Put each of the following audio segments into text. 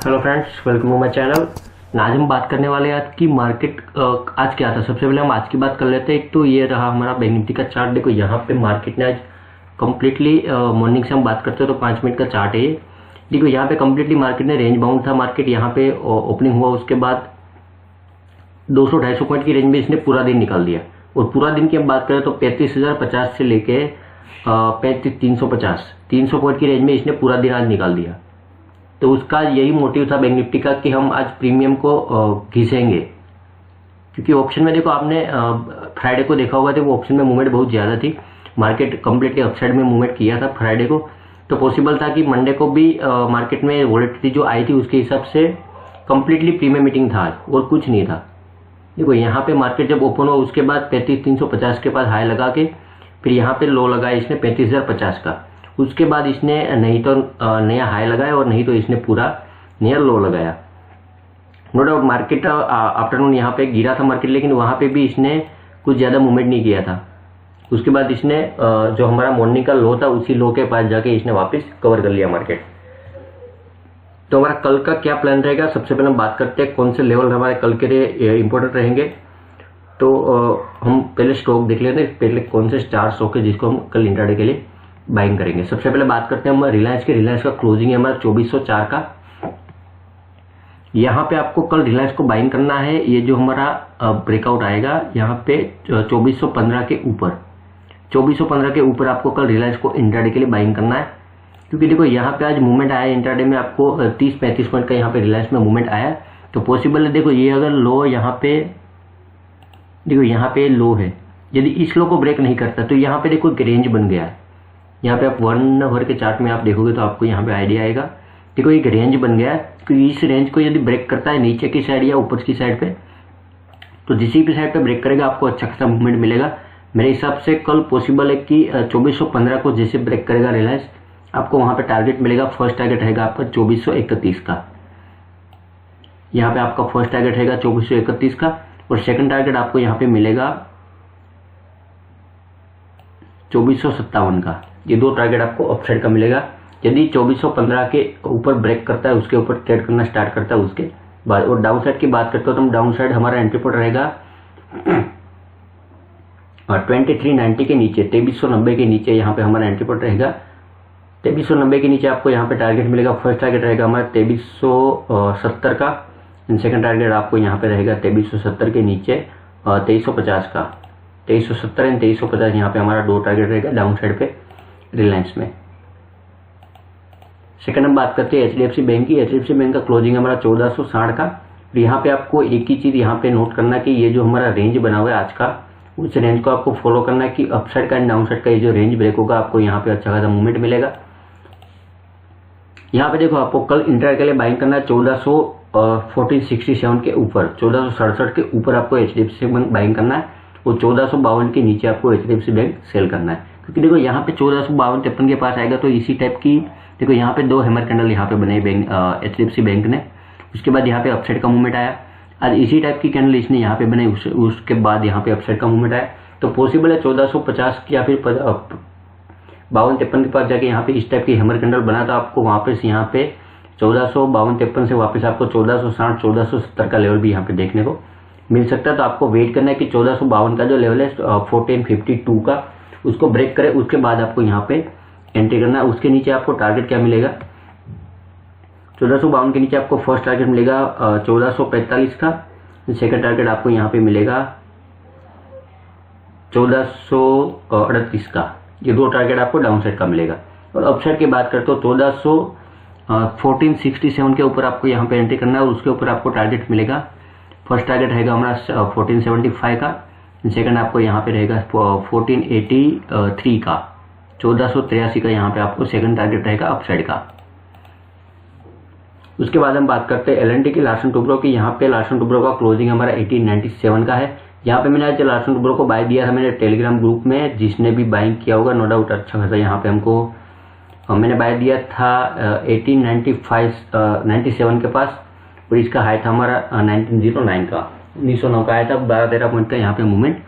Hello friends, welcome to my channel. आज हम बात करने वाले हैं आज की मार्केट। आज क्या था, सबसे पहले हम आज की बात कर लेते हैं। एक तो ये रहा हमारा बैंक निफ्टी का चार्ट। देखो यहाँ पे मार्केट ने आज कम्प्लीटली मॉर्निंग से हम बात करते हैं तो 5 मिनट का चार्ट है ये। देखो यहाँ पे कम्प्लीटली मार्केट ने रेंज बाउंड था। मार्केट यहाँ पे ओपनिंग हुआ, उसके बाद 200-250 पॉइंट की रेंज में इसने पूरा दिन निकाल दिया। और पूरा दिन की हम बात करें तो 35,050 से लेके 300 पॉइंट की रेंज में इसने पूरा दिन आज निकाल दिया। तो उसका यही मोटिव था बैंक निफ्टी का कि हम आज प्रीमियम को घिसेंगे, क्योंकि ऑप्शन में देखो आपने फ्राइडे को देखा होगा तो वो ऑप्शन में मूवमेंट बहुत ज़्यादा थी। मार्केट कम्प्लीटली अपसाइड में मूवमेंट किया था फ्राइडे को, तो पॉसिबल था कि मंडे को भी मार्केट में वॉलेटिलिटी जो आई थी उसके हिसाब से कम्प्लीटली प्रीमियम मीटिंग था और कुछ नहीं था। देखो यहाँ पे मार्केट जब ओपन हुआ उसके बाद 35,350 के पास हाई लगा के फिर यहाँ पे लो लगाया इसने 35,050 का। उसके बाद इसने नहीं तो नया हाई लगाया और नहीं तो इसने पूरा नया लो लगाया। नो डाउट मार्केट आफ्टरनून यहाँ पे गिरा था मार्केट, लेकिन वहाँ पे भी इसने कुछ ज़्यादा मूवमेंट नहीं किया था। उसके बाद इसने जो हमारा मॉर्निंग का लो था उसी लो के पास जाके इसने वापस कवर कर लिया मार्केट। तो हमारा कल का क्या प्लान रहेगा, सबसे पहले हम बात करते हैं कौन से लेवल हमारे कल के लिए इंपॉर्टेंट रहेंगे। तो हम पहले स्टॉक देख लेते हैं, पहले कौन से 4 स्टॉक है जिसको हम कल इंट्राडे के लिए बाइंग करेंगे। सबसे पहले बात करते हैं हम रिलायंस के। रिलायंस का क्लोजिंग है हमारा 2404 का। यहाँ पे आपको कल रिलायंस को बाइंग करना है। ये जो हमारा ब्रेकआउट आएगा यहाँ पे 2415 के ऊपर, 2415 के ऊपर आपको कल रिलायंस को इंट्राडे के लिए बाइंग करना है। क्योंकि देखो यहाँ पे आज मूवमेंट आया इंट्राडे में, आपको 30-35 पॉइंट का यहाँ पे रिलायंस में मूवमेंट आया। तो पॉसिबल है, देखो ये अगर लो यहाँ पे, देखो यहाँ पे लो है, यदि इस लो को ब्रेक नहीं करता तो यहाँ पे देखो एक रेंज बन गया है। यहाँ पे आप 1 आवर के चार्ट में आप देखोगे तो आपको यहाँ पे आइडिया आएगा। देखो एक रेंज बन गया है, तो इस रेंज को यदि ब्रेक करता है नीचे की साइड या ऊपर की साइड पे, तो जिस भी साइड पे ब्रेक करेगा आपको अच्छा खासा मूवमेंट मिलेगा। मेरे हिसाब से कल पॉसिबल है कि 2415 को जैसे ब्रेक करेगा रिलायंस, आपको वहाँ पे टारगेट मिलेगा। फर्स्ट टारगेट रहेगा आपका 2431 का। यहाँ पे आपका फर्स्ट टारगेट रहेगा 2431 का, और सेकंड टारगेट आपको यहाँ पे मिलेगा 2457 का। ये 2 टारगेट आपको अपसाइड का मिलेगा। यदि 2415 के ऊपर ब्रेक करता है, उसके ऊपर ट्रेड करना स्टार्ट करता है उसके बाद। और डाउन साइड की बात करते हो तो हम डाउन साइड हमारा एंट्री पॉइंट रहेगा 2390 के नीचे, 2390 के नीचे यहाँ पे हमारा एंट्री पॉइंट रहेगा। 2390 के नीचे आपको यहाँ पे टारगेट मिलेगा। फर्स्ट टारगेट रहेगा हमारा 2370 का, सेकंड टारगेट आपको यहाँ पे रहेगा 2370 के नीचे 2350 का। 2370 एंड 2350 यहाँ पे हमारा 2 टारगेट रहेगा डाउन साइड पे रिलायंस में। सेकंड हम बात करते हैं एचडीएफसी बैंक की। एचडीएफसी बैंक का क्लोजिंग हमारा 1460 का। यहाँ पे आपको एक ही चीज यहाँ पे नोट करना कि ये जो हमारा रेंज बना हुआ है आज का, उस रेंज को आपको फॉलो करना है कि अपसाइड का एंड डाउन साइड का ये जो रेंज ब्रेक होगा आपको यहाँ पे अच्छा खासा मूवमेंट मिलेगा। यहाँ पे देखो आपको कल इंट्राडे के लिए बाइंग करना है 1467 के ऊपर, 1467 के ऊपर आपको एचडीएफसी बैंक बाइंग करना है, और 1452 के नीचे आपको एचडीएफसी बैंक सेल करना है। क्योंकि देखो यहाँ पे 1452-53 के पास आएगा तो इसी टाइप की, देखो यहाँ पे 2 हैमर कैंडल यहाँ पे बने बैंक एचडीएफसी बैंक ने। उसके बाद यहाँ पे अपसाइड का मूवमेंट आया। आज इसी टाइप की कैंडल इसने यहाँ पे बनाई, उसके बाद यहाँ पे अपसाइड का मूवमेंट आया। तो पॉसिबल है 1450 या फिर 52-53 के पास जाके यहाँ पे इस टाइप की हैमर कैंडल बना, तो आपको वापस यहाँ पे 1452-53 से वापस आपको 1460-1470 का लेवल भी यहाँ पे देखने को मिल सकता है। तो आपको वेट करना है कि 1452 का जो लेवल है 1452 का, उसको ब्रेक करे, उसके बाद आपको यहाँ पे एंट्री करना है। उसके नीचे आपको टारगेट क्या मिलेगा, 1452 के नीचे आपको फर्स्ट टारगेट मिलेगा 1445 का, सेकंड टारगेट आपको यहाँ पे मिलेगा 1438 का। ये 2 टारगेट आपको डाउन साइड का मिलेगा। और अपसाइड की बात करते हो 1467 के ऊपर आपको यहाँ पे एंट्री करना है, और उसके ऊपर आपको टारगेट मिलेगा। फर्स्ट टारगेट रहेगा हमारा 1475 का, सेकंड आपको यहाँ पे रहेगा 1483 का, 1483 का यहाँ पे आपको सेकंड टारगेट रहेगा अपसाइड का। उसके बाद हम बात करते हैं एलएनटी की, लार्सन टुब्रो की। यहाँ पे लार्सन टुब्रो का क्लोजिंग हमारा 1897 का है। यहाँ पे मैंने आज लार्सन टुब्रो को बाय दिया था मेरे टेलीग्राम ग्रुप में, जिसने भी बाइंग किया होगा नो डाउट अच्छा खासा यहाँ पे हमको मैंने बाय दिया था 1897 के पास, और इसका हाई था हमारा 1909 का, 1909 का आया था। 12-13 पॉइंट का यहाँ पे मूवमेंट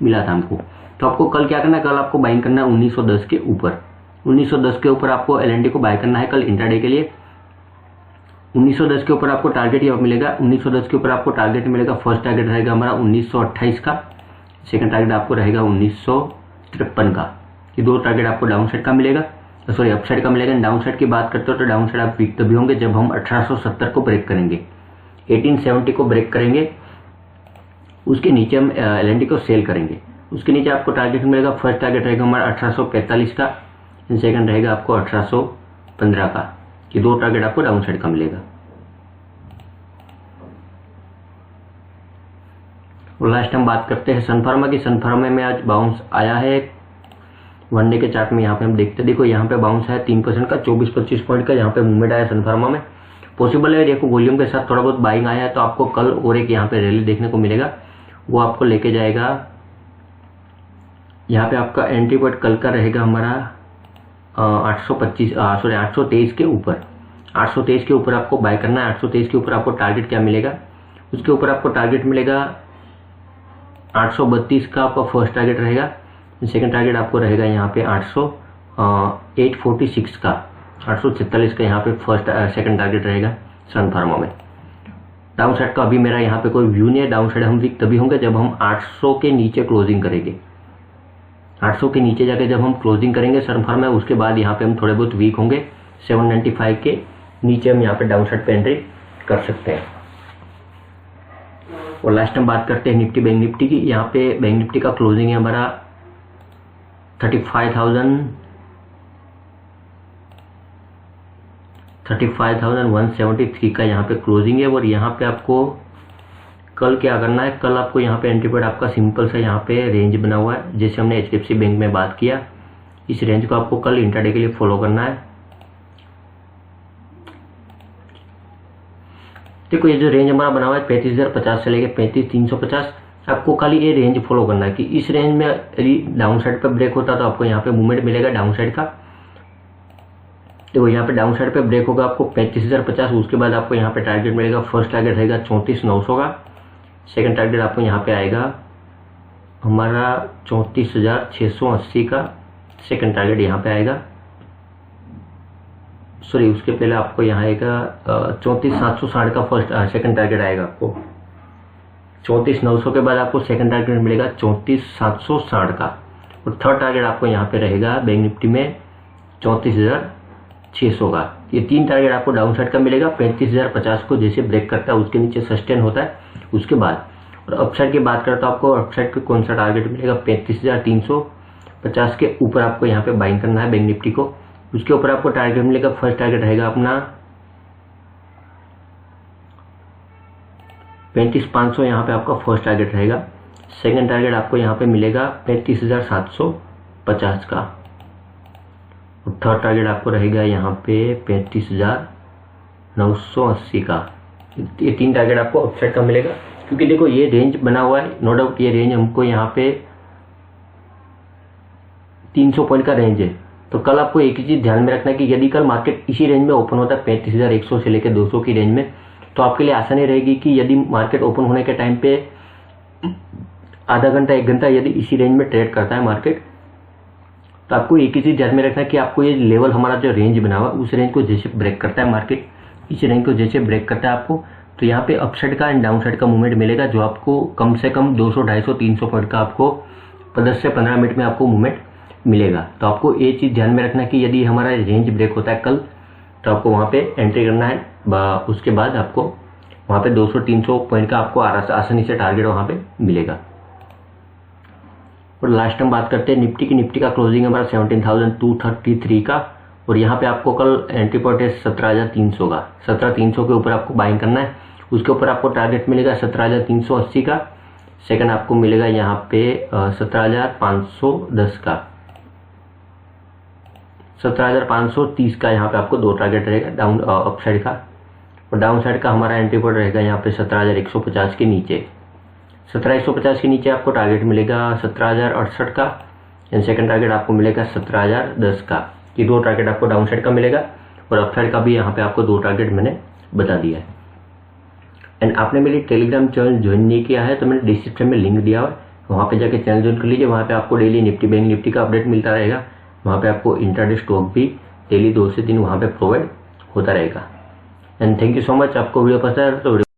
मिला था हमको। तो आपको कल क्या करना है, कल आपको बाइंग करना है 1910 के ऊपर। 1910 के ऊपर आपको एलएनटी को बाय करना है कल इंट्राडे के लिए। 1910 के ऊपर आपको टारगेट यहाँ मिलेगा। 1910 के ऊपर आपको टारगेट मिलेगा। फर्स्ट टारगेट रहेगा हमारा 1928 का, सेकंड टारगेट आपको रहेगा 1953 का। ये दो टारगेट आपको डाउन साइड का मिलेगा, सॉरी अप साइड का मिलेगा। डाउन साइड की बात करते हो तो डाउन साइड आप वीक तभी होंगे जब हम 1870 को ब्रेक करेंगे, 1870 को ब्रेक करेंगे, उसके नीचे हम LNT को सेल करेंगे। उसके नीचे आपको टारगेट मिलेगा। फर्स्ट टारगेट रहेगा हमारा 1845 का, सेकंड रहेगा आपको 1815 का। ये दो टारगेट आपको डाउन साइड का मिलेगा। और लास्ट हम बात करते हैं सन फार्मा की। सन फार्मा में आज बाउंस आया है वनडे के चार्ट में। यहाँ पे हम देखते देखो यहाँ पे बाउंस है 3% का, 24-25 पॉइंट का यहाँ पे मूवमेंट आया सन फार्मा में। पॉसिबल है देखो वॉल्यूम के साथ थोड़ा बहुत बाइंग आया है, तो आपको कल और एक यहाँ पे रैली देखने को मिलेगा, वो आपको लेके जाएगा। यहाँ पे आपका एंट्री पॉइंट कल का रहेगा हमारा 823 के ऊपर। 823 के ऊपर आपको बाय करना है। 823 के ऊपर आपको टारगेट क्या मिलेगा, उसके ऊपर आपको टारगेट मिलेगा 832 का आपका फर्स्ट टारगेट रहेगा। सेकंड टारगेट आपको रहेगा यहाँ पे 846 का, 846 का यहाँ पे फर्स्ट सेकंड टारगेट रहेगा सन फार्मा में। डाउन साइड का अभी मेरा यहाँ पे कोई व्यू नहीं है। डाउन साइड हम वीक तभी होंगे जब हम 800 के नीचे क्लोजिंग करेंगे। 800 के नीचे जाके जब हम क्लोजिंग करेंगे सन फार्मा, उसके बाद यहाँ पे हम थोड़े बहुत वीक होंगे। 795 के नीचे हम यहाँ पे डाउन साइड पे एंट्री कर सकते हैं। और लास्ट हम बात करते हैं निफ्टी बैंक निफ्टी की। यहाँ पे बैंक निफ्टी का क्लोजिंग है हमारा 35,173 का यहाँ पे क्लोजिंग है। और यहाँ पे आपको कल क्या करना है, कल आपको यहाँ पे एंट्री पॉइंट आपका सिंपल सा यहाँ पे रेंज बना हुआ है, जैसे हमने HDFC बैंक में बात किया। इस रेंज को आपको कल इंट्राडे के लिए फॉलो करना है। देखो ये जो रेंज हमारा बना हुआ है 35,050 से लेके 35,350, आपको खाली ये रेंज फॉलो करना है कि इस रेंज में यदि डाउन साइड पर ब्रेक होता तो आपको यहाँ पे मूवमेंट मिलेगा डाउन साइड का। देखो यहाँ पे डाउन साइड पे ब्रेक होगा आपको 35,050, उसके बाद आपको यहाँ पे टारगेट मिलेगा। फर्स्ट टारगेट रहेगा 34,900 का, सेकंड टारगेट आपको यहाँ पे आएगा हमारा 34,680 का, सेकंड टारगेट यहाँ पे आएगा। सॉरी उसके पहले आपको यहाँ आएगा 34,760 का फर्स्ट सेकंड टारगेट आएगा आपको। 34,900 के बाद आपको सेकंड टारगेट मिलेगा 34,760 का। और थर्ड टारगेट आपको यहाँ पे रहेगा बैंक निफ्टी में 34,600 का। ये तीन टारगेट आपको डाउन साइड का मिलेगा। 35,050 को जैसे ब्रेक करता है उसके नीचे सस्टेन होता है उसके बाद। और अपसाइड की बात करता हूँ, आपको अपसाइड का कौन सा टारगेट मिलेगा, 35,350 के ऊपर आपको यहाँ पे बाइंग करना है बैंक निफ्टी को। उसके ऊपर आपको टारगेट मिलेगा। फर्स्ट टारगेट रहेगा अपना 35,500, यहाँ पे आपका फर्स्ट टारगेट रहेगा। सेकंड टारगेट आपको यहाँ पे मिलेगा 35,750 का। और थर्ड टारगेट आपको रहेगा यहाँ पे 35,980 का। ये तीन टारगेट आपको अपसाइड का मिलेगा, क्योंकि देखो ये रेंज बना हुआ है, नो डाउट ये रेंज हमको यहाँ पे 300 पॉइंट का रेंज है। तो कल आपको एक ही चीज ध्यान में रखना है कि यदि कल मार्केट इसी रेंज में ओपन होता है 35,100 से लेकर 200 की रेंज में, तो आपके लिए आसानी रहेगी कि यदि मार्केट ओपन होने के टाइम पे आधा घंटा 1 घंटा यदि इसी रेंज में ट्रेड करता है मार्केट, तो आपको एक ही चीज ध्यान में रखना है कि आपको ये लेवल हमारा जो रेंज बना हुआ उस रेंज को जैसे ब्रेक करता है मार्केट, इस रेंज को जैसे ब्रेक करता है आपको, तो यहाँ पे अपसाइड का एंड डाउन साइड का मूवमेंट मिलेगा, जो आपको कम से कम 200, 250, 300 पॉइंट का आपको 10 से 15 मिनट में आपको मूवमेंट मिलेगा। तो आपको ये चीज ध्यान में रखना है कि यदि हमारा रेंज ब्रेक होता है कल, तो आपको वहां पे एंट्री करना है। उसके बाद आपको वहां पे 200-300 पॉइंट का आपको आसानी से टारगेट वहां पे मिलेगा। और लास्ट हम बात करते हैं निफ्टी की। निफ्टी का क्लोजिंग हमारा 17,233 का। और यहाँ पे आपको कल एंट्री पॉइंट है 17,300 का। 17,300 के ऊपर आपको बाइंग करना है। उसके ऊपर आपको टारगेट मिलेगा 17,380 का। सेकंड आपको मिलेगा यहाँ पे 17,510 का। 17,530 का यहाँ पे आपको दो टारगेट रहेगा डाउन अपसाइड का। और डाउन साइड का हमारा एंट्री पॉइंट रहेगा यहाँ पे 17,150 के नीचे। 17,150 के नीचे आपको टारगेट मिलेगा 17,068 का। एंड सेकंड टारगेट आपको मिलेगा 17,010 का। ये दो टारगेट आपको डाउन साइड का मिलेगा। और अपसाइड का भी यहाँ पे आपको दो टारगेट मैंने बता दिया है। एंड आपने मेरी टेलीग्राम चैनल ज्वाइन नहीं किया है तो मैंने डिस्क्रिप्शन में लिंक दिया है, वहाँ पे जाके चैनल ज्वाइन कर लीजिए। वहाँ पे आपको डेली निफ्टी बैंक निफ्टी का अपडेट मिलता रहेगा। वहाँ पे आपको इंट्राडे स्टॉक भी डेली 2 से 3 वहाँ पे प्रोवाइड होता रहेगा। And thank you so much. आपको वीडियो पसंद है तो वीडियो